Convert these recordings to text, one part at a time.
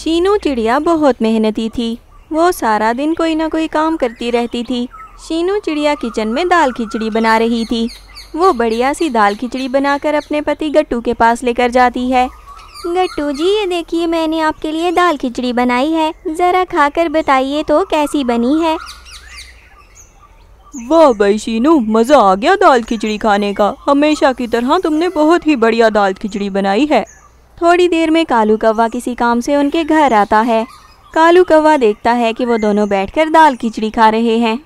शीनू चिड़िया बहुत मेहनती थी। वो सारा दिन कोई ना कोई काम करती रहती थी। शीनू चिड़िया किचन में दाल खिचड़ी बना रही थी। वो बढ़िया सी दाल खिचड़ी बनाकर अपने पति गट्टू के पास लेकर जाती है। गट्टू जी, ये देखिए मैंने आपके लिए दाल खिचड़ी बनाई है, ज़रा खाकर बताइए तो कैसी बनी है। वाह भाई शीनू, मज़ा आ गया दाल खिचड़ी खाने का। हमेशा की तरह तुमने बहुत ही बढ़िया दाल खिचड़ी बनाई है। थोड़ी देर में कालू कौवा किसी काम से उनके घर आता है। कालू कौवा देखता है कि वो दोनों बैठकर दाल खिचड़ी खा रहे हैं।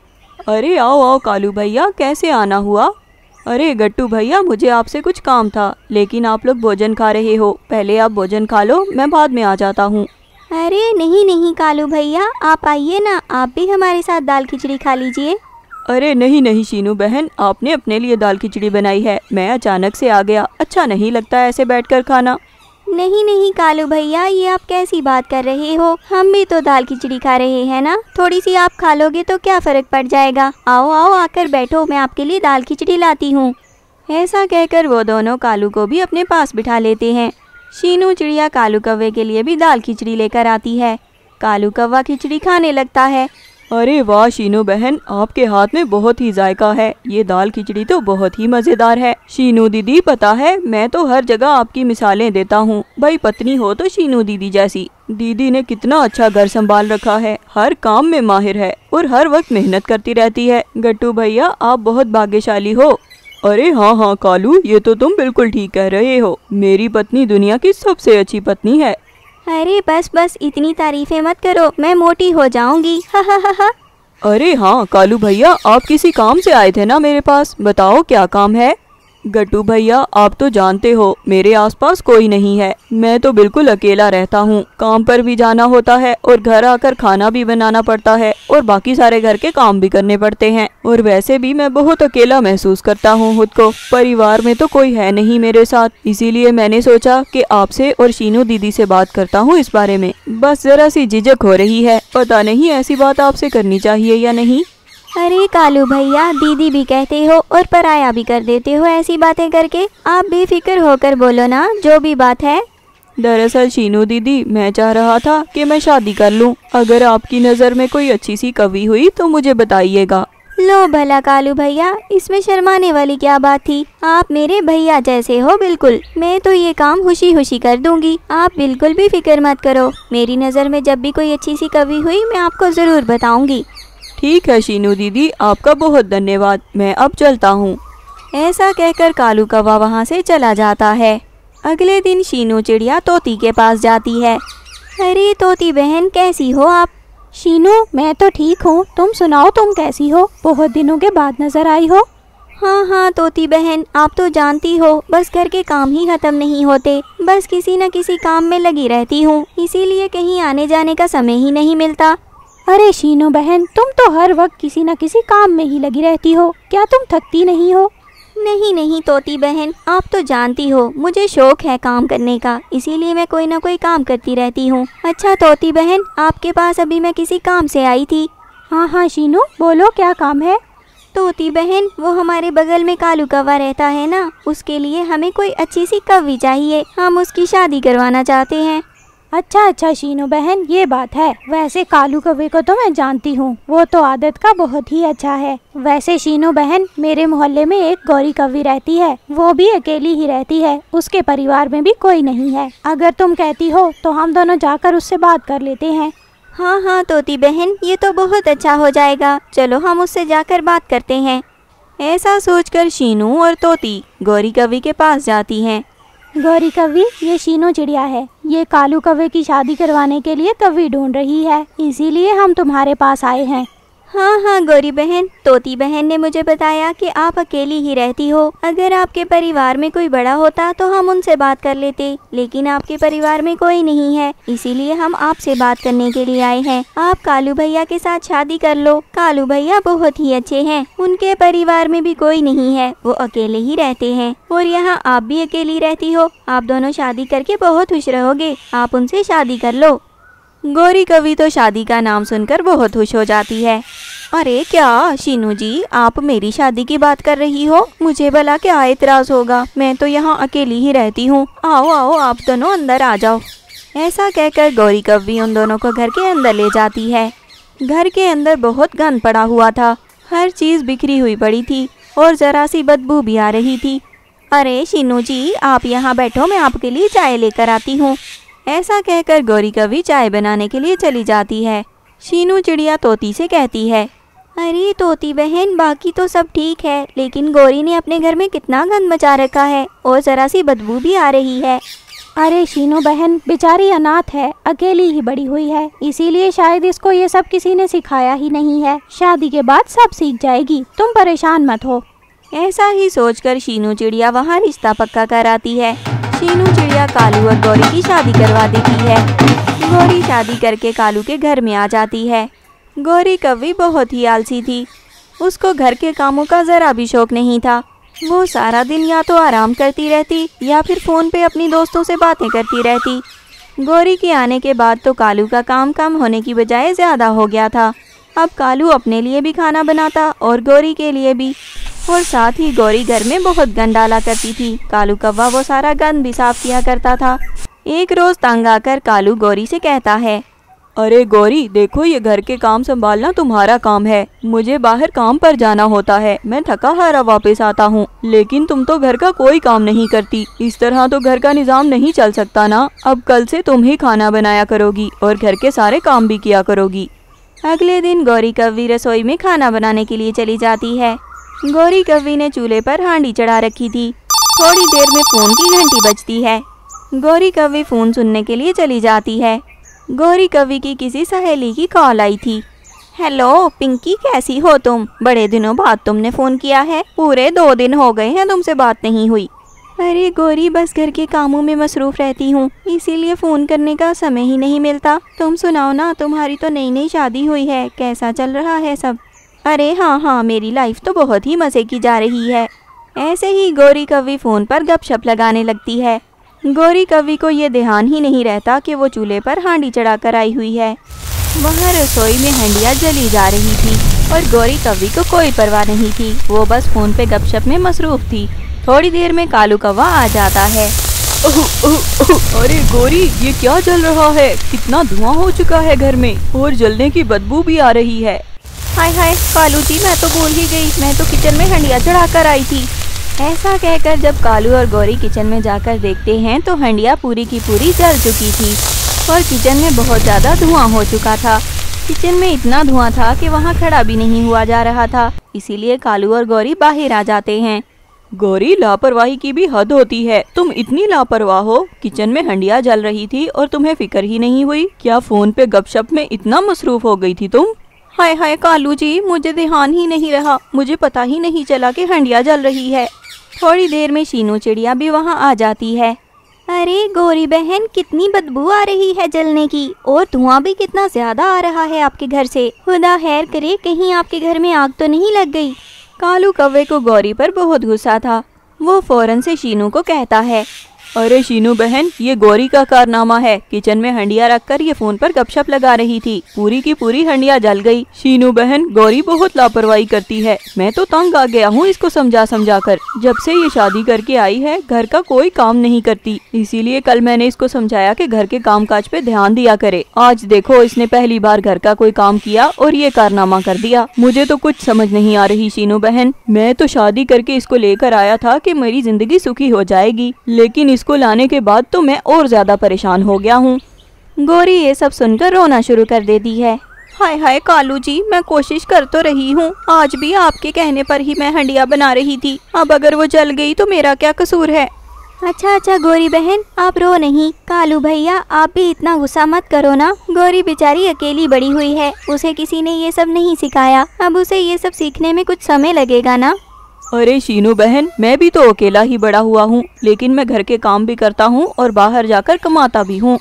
अरे आओ आओ कालू भैया, कैसे आना हुआ? अरे गट्टू भैया, मुझे आपसे कुछ काम था, लेकिन आप लोग भोजन खा रहे हो। पहले आप भोजन खा लो, मैं बाद में आ जाता हूँ। अरे नहीं नहीं कालू भैया, आप आइए ना, आप भी हमारे साथ दाल खिचड़ी खा लीजिए। अरे नहीं नहीं शीनू बहन, आपने अपने लिए दाल खिचड़ी बनाई है, मैं अचानक से आ गया, अच्छा नहीं लगता ऐसे बैठकर खाना। नहीं नहीं कालू भैया, ये आप कैसी बात कर रहे हो? हम भी तो दाल खिचड़ी खा रहे हैं ना, थोड़ी सी आप खा लोगे तो क्या फ़र्क पड़ जाएगा। आओ आओ आकर बैठो, मैं आपके लिए दाल खिचड़ी लाती हूँ। ऐसा कहकर वो दोनों कालू को भी अपने पास बिठा लेते हैं। शीनू चिड़िया कालू कौवे के लिए भी दाल खिचड़ी लेकर आती है। कालू कौवा खिचड़ी खाने लगता है। अरे वाह शीनू बहन, आपके हाथ में बहुत ही जायका है, ये दाल खिचड़ी तो बहुत ही मज़ेदार है। शीनू दीदी, पता है मैं तो हर जगह आपकी मिसालें देता हूँ। भाई पत्नी हो तो शीनू दीदी जैसी। दीदी ने कितना अच्छा घर संभाल रखा है, हर काम में माहिर है और हर वक्त मेहनत करती रहती है। गट्टू भैया, आप बहुत भाग्यशाली हो। अरे हाँ हाँ कालू, ये तो तुम बिल्कुल ठीक कह रहे हो, मेरी पत्नी दुनिया की सबसे अच्छी पत्नी है। अरे बस बस, इतनी तारीफें मत करो, मैं मोटी हो जाऊंगी। हा हा हा हा। अरे हाँ कालू भैया, आप किसी काम से आए थे ना मेरे पास, बताओ क्या काम है? गट्टू भैया, आप तो जानते हो मेरे आसपास कोई नहीं है, मैं तो बिल्कुल अकेला रहता हूँ। काम पर भी जाना होता है और घर आकर खाना भी बनाना पड़ता है और बाकी सारे घर के काम भी करने पड़ते हैं। और वैसे भी मैं बहुत अकेला महसूस करता हूँ खुद को। परिवार में तो कोई है नहीं मेरे साथ, इसीलिए मैंने सोचा कि आपसे और शीनू दीदी से बात करता हूँ इस बारे में। बस जरा सी झिझक हो रही है, पता नहीं ऐसी बात आपसे करनी चाहिए या नहीं। अरे कालू भैया, दीदी भी कहते हो और पराया भी कर देते हो ऐसी बातें करके। आप बेफिक्र होकर बोलो ना जो भी बात है। दरअसल शीनू दीदी, मैं चाह रहा था कि मैं शादी कर लूं। अगर आपकी नज़र में कोई अच्छी सी कवि हुई तो मुझे बताइएगा। लो भला कालू भैया, इसमें शर्माने वाली क्या बात थी? आप मेरे भैया जैसे हो बिल्कुल। मैं तो ये काम खुशी खुशी कर दूंगी, आप बिल्कुल भी फिक्र मत करो। मेरी नज़र में जब भी कोई अच्छी सी कवि हुई मैं आपको ज़रूर बताऊंगी। ठीक है शीनू दीदी, आपका बहुत धन्यवाद, मैं अब चलता हूँ। ऐसा कहकर कालू कौवा वहाँ से चला जाता है। अगले दिन शीनू चिड़िया तोती के पास जाती है। अरे तोती बहन, कैसी हो आप? शीनू, मैं तो ठीक हूँ, तुम सुनाओ तुम कैसी हो? बहुत दिनों के बाद नजर आई हो। हाँ हाँ तोती बहन, आप तो जानती हो बस घर के काम ही खत्म नहीं होते, बस किसी न किसी काम में लगी रहती हूँ, इसीलिए कहीं आने जाने का समय ही नहीं मिलता। अरे शीनू बहन, तुम तो हर वक्त किसी न किसी काम में ही लगी रहती हो, क्या तुम थकती नहीं हो? नहीं नहीं तोती बहन, आप तो जानती हो मुझे शौक है काम करने का, इसीलिए मैं कोई ना कोई काम करती रहती हूँ। अच्छा तोती बहन, आपके पास अभी मैं किसी काम से आई थी। हाँ हाँ शीनू, बोलो क्या काम है? तोती बहन, वो हमारे बगल में कालू कौवा रहता है ना, उसके लिए हमें कोई अच्छी सी कवि चाहिए, हम उसकी शादी करवाना चाहते हैं। अच्छा अच्छा शीनू बहन, ये बात है। वैसे कालू कौवे को तो मैं जानती हूँ, वो तो आदत का बहुत ही अच्छा है। वैसे शीनू बहन, मेरे मोहल्ले में एक गौरी कवि रहती है, वो भी अकेली ही रहती है, उसके परिवार में भी कोई नहीं है। अगर तुम कहती हो तो हम दोनों जाकर उससे बात कर लेते हैं। हाँ हाँ तोती बहन, ये तो बहुत अच्छा हो जाएगा, चलो हम उससे जाकर बात करते हैं। ऐसा सोचकर शीनू और तोती गौरी कवि के पास जाती हैं। गौरी कवि, ये शीनू चिड़िया है, ये कालू कौवे की शादी करवाने के लिए कवि ढूंढ रही है, इसीलिए हम तुम्हारे पास आए हैं। हाँ हाँ गौरी बहन, तोती बहन ने मुझे बताया कि आप अकेली ही रहती हो, अगर आपके परिवार में कोई बड़ा होता तो हम उनसे बात कर लेते, लेकिन आपके परिवार में कोई नहीं है, इसीलिए हम आपसे बात करने के लिए आए हैं। आप कालू भैया के साथ शादी कर लो, कालू भैया बहुत ही अच्छे हैं, उनके परिवार में भी कोई नहीं है, वो अकेले ही रहते हैं और यहाँ आप भी अकेली रहती हो, आप दोनों शादी करके बहुत खुश रहोगे, आप उनसे शादी कर लो। गौरी कवि तो शादी का नाम सुनकर बहुत खुश हो जाती है। अरे क्या शीनू जी, आप मेरी शादी की बात कर रही हो? मुझे भला क्या एतराज होगा, मैं तो यहाँ अकेली ही रहती हूँ। आओ आओ, आप दोनों अंदर आ जाओ। ऐसा कहकर गौरी कव्वी उन दोनों को घर के अंदर ले जाती है। घर के अंदर बहुत गंद पड़ा हुआ था, हर चीज़ बिखरी हुई पड़ी थी और ज़रा सी बदबू भी आ रही थी। अरे शीनू जी, आप यहाँ बैठो, मैं आपके लिए चाय लेकर आती हूँ। ऐसा कहकर गौरी कव्वी चाय बनाने के लिए चली जाती है। शीनू चिड़िया तोती से कहती है, अरे तोती बहन, बाकी तो सब ठीक है, लेकिन गौरी ने अपने घर में कितना गंद मचा रखा है और ज़रा सी बदबू भी आ रही है। अरे शीनू बहन, बेचारी अनाथ है, अकेली ही बड़ी हुई है, इसीलिए शायद इसको ये सब किसी ने सिखाया ही नहीं है। शादी के बाद सब सीख जाएगी, तुम परेशान मत हो। ऐसा ही सोचकर शीनू चिड़िया वहाँ रिश्ता पक्का कराती है। शीनू चिड़िया कालू और गौरी की शादी करवा देती है। गौरी शादी करके कालू के घर में आ जाती है। गौरी कव्वी बहुत ही आलसी थी, उसको घर के कामों का ज़रा भी शौक नहीं था। वो सारा दिन या तो आराम करती रहती या फिर फ़ोन पे अपनी दोस्तों से बातें करती रहती। गौरी के आने के बाद तो कालू का काम कम होने की बजाय ज़्यादा हो गया था। अब कालू अपने लिए भी खाना बनाता और गौरी के लिए भी, और साथ ही गौरी घर में बहुत गंद डाला करती थी। कालू कौवा वो सारा गंद भी साफ किया करता था। एक रोज़ तंग आकर कालू गौरी से कहता है, अरे गौरी, देखो ये घर के काम संभालना तुम्हारा काम है, मुझे बाहर काम पर जाना होता है, मैं थका हारा वापस आता हूँ, लेकिन तुम तो घर का कोई काम नहीं करती। इस तरह तो घर का निजाम नहीं चल सकता ना। अब कल से तुम ही खाना बनाया करोगी और घर के सारे काम भी किया करोगी। अगले दिन गौरी कव्वी रसोई में खाना बनाने के लिए चली जाती है। गौरी कव्वी ने चूल्हे पर हांडी चढ़ा रखी थी। थोड़ी देर में फ़ोन की घंटी बजती है। गौरी कव्वी फ़ोन सुनने के लिए चली जाती है। गौरी कव्वी की किसी सहेली की कॉल आई थी। हेलो पिंकी, कैसी हो तुम? बड़े दिनों बाद तुमने फ़ोन किया है, पूरे 2 दिन हो गए हैं तुमसे बात नहीं हुई। अरे गौरी, बस घर के कामों में मसरूफ़ रहती हूँ, इसीलिए फ़ोन करने का समय ही नहीं मिलता। तुम सुनाओ ना, तुम्हारी तो नई नई शादी हुई है, कैसा चल रहा है सब? अरे हाँ, मेरी लाइफ तो बहुत ही मज़े की जा रही है। ऐसे ही गौरी कव्वी फ़ोन पर गपशप लगाने लगती है। गौरी कव्वी को ये ध्यान ही नहीं रहता कि वो चूल्हे पर हांडी चढ़ाकर आई हुई है। वहाँ रसोई में हंडिया जली जा रही थी और गौरी कव्वी को कोई परवाह नहीं थी, वो बस फ़ोन पे गपशप में मसरूफ़ थी। थोड़ी देर में कालू कौवा आ जाता है। अरे गौरी, ये क्या जल रहा है? कितना धुआं हो चुका है घर में और जलने की बदबू भी आ रही है। हाय हाय कालू जी, मैं तो भूल ही गई, मैं तो किचन में हंडिया चढ़ाकर आई थी। ऐसा कहकर जब कालू और गौरी किचन में जाकर देखते हैं तो हंडिया पूरी की पूरी जल चुकी थी और किचन में बहुत ज़्यादा धुआं हो चुका था। किचन में इतना धुआं था कि वहाँ खड़ा भी नहीं हुआ जा रहा था, इसीलिए कालू और गौरी बाहर आ जाते हैं। गौरी, लापरवाही की भी हद होती है, तुम इतनी लापरवाह हो। किचन में हंडिया जल रही थी और तुम्हें फिक्र ही नहीं हुई? क्या फ़ोन पे गपशप में इतना मसरूफ़ हो गई थी तुम? हाय हाय कालू जी, मुझे ध्यान ही नहीं रहा, मुझे पता ही नहीं चला कि हंडिया जल रही है। थोड़ी देर में शीनू चिड़िया भी वहाँ आ जाती है। अरे गौरी बहन, कितनी बदबू आ रही है जलने की और धुआं भी कितना ज़्यादा आ रहा है आपके घर से। खुदा खैर करे, कहीं आपके घर में आग तो नहीं लग गई? कालू कौवे को गौरी पर बहुत गुस्सा था। वो फौरन से शीनू को कहता है, अरे शीनू बहन, ये गौरी का कारनामा है। किचन में हंडिया रखकर ये फ़ोन पर गपशप लगा रही थी, पूरी की पूरी हंडिया जल गई। शीनू बहन, गौरी बहुत लापरवाही करती है, मैं तो तंग आ गया हूँ इसको समझा समझा कर। जब से ये शादी करके आई है घर का कोई काम नहीं करती, इसीलिए कल मैंने इसको समझाया कि घर के कामकाज पे ध्यान दिया करे। आज देखो, इसने पहली बार घर का कोई काम किया और ये कारनामा कर दिया। मुझे तो कुछ समझ नहीं आ रही शीनू बहन। मैं तो शादी करके इसको लेकर आया था कि मेरी जिंदगी सुखी हो जाएगी, लेकिन इसको लाने के बाद तो मैं और ज्यादा परेशान हो गया हूँ। गौरी ये सब सुनकर रोना शुरू कर देती है। हाय हाय कालू जी, मैं कोशिश कर तो रही हूँ, आज भी आपके कहने पर ही मैं हंडिया बना रही थी, अब अगर वो जल गई तो मेरा क्या कसूर है? अच्छा गौरी बहन, आप रो नहीं। कालू भैया, आप भी इतना गुस्सा मत करो ना। गौरी बेचारी अकेली बड़ी हुई है, उसे किसी ने ये सब नहीं सिखाया, अब उसे ये सब सीखने में कुछ समय लगेगा ना। अरे शीनू बहन, मैं भी तो अकेला ही बड़ा हुआ हूँ, लेकिन मैं घर के काम भी करता हूँ और बाहर जाकर कमाता भी हूँ।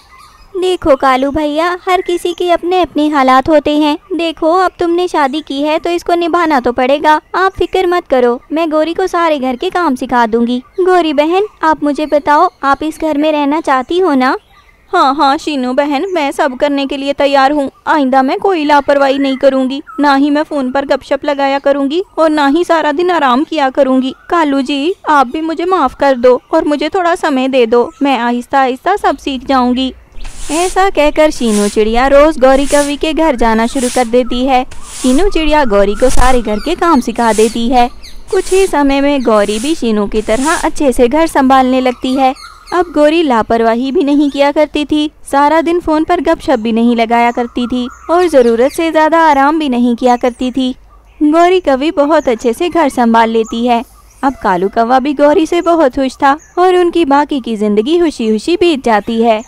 देखो कालू भैया, हर किसी के अपने अपने हालात होते हैं। देखो अब तुमने शादी की है तो इसको निभाना तो पड़ेगा। आप फिक्र मत करो, मैं गौरी को सारे घर के काम सिखा दूंगी। गौरी बहन, आप मुझे बताओ, आप इस घर में रहना चाहती हो ना? हाँ शीनू बहन, मैं सब करने के लिए तैयार हूँ। आइंदा मैं कोई लापरवाही नहीं करूँगी, ना ही मैं फ़ोन पर गपशप लगाया करूँगी और ना ही सारा दिन आराम किया करूँगी। कालू जी, आप भी मुझे माफ़ कर दो और मुझे थोड़ा समय दे दो, मैं आहिस्ता आहिस्ता सब सीख जाऊँगी। ऐसा कहकर शीनू चिड़िया रोज गौरी कौवी के घर जाना शुरू कर देती है। शीनू चिड़िया गौरी को सारे घर के काम सिखा देती है। कुछ ही समय में गौरी भी शीनू की तरह अच्छे से घर संभालने लगती है। अब गौरी लापरवाही भी नहीं किया करती थी, सारा दिन फोन पर गपशप भी नहीं लगाया करती थी और जरूरत से ज्यादा आराम भी नहीं किया करती थी। गौरी कौवी बहुत अच्छे से घर संभाल लेती है। अब कालू कौवा भी गौरी से बहुत खुश था और उनकी बाकी की जिंदगी खुशी खुशी बीत जाती है।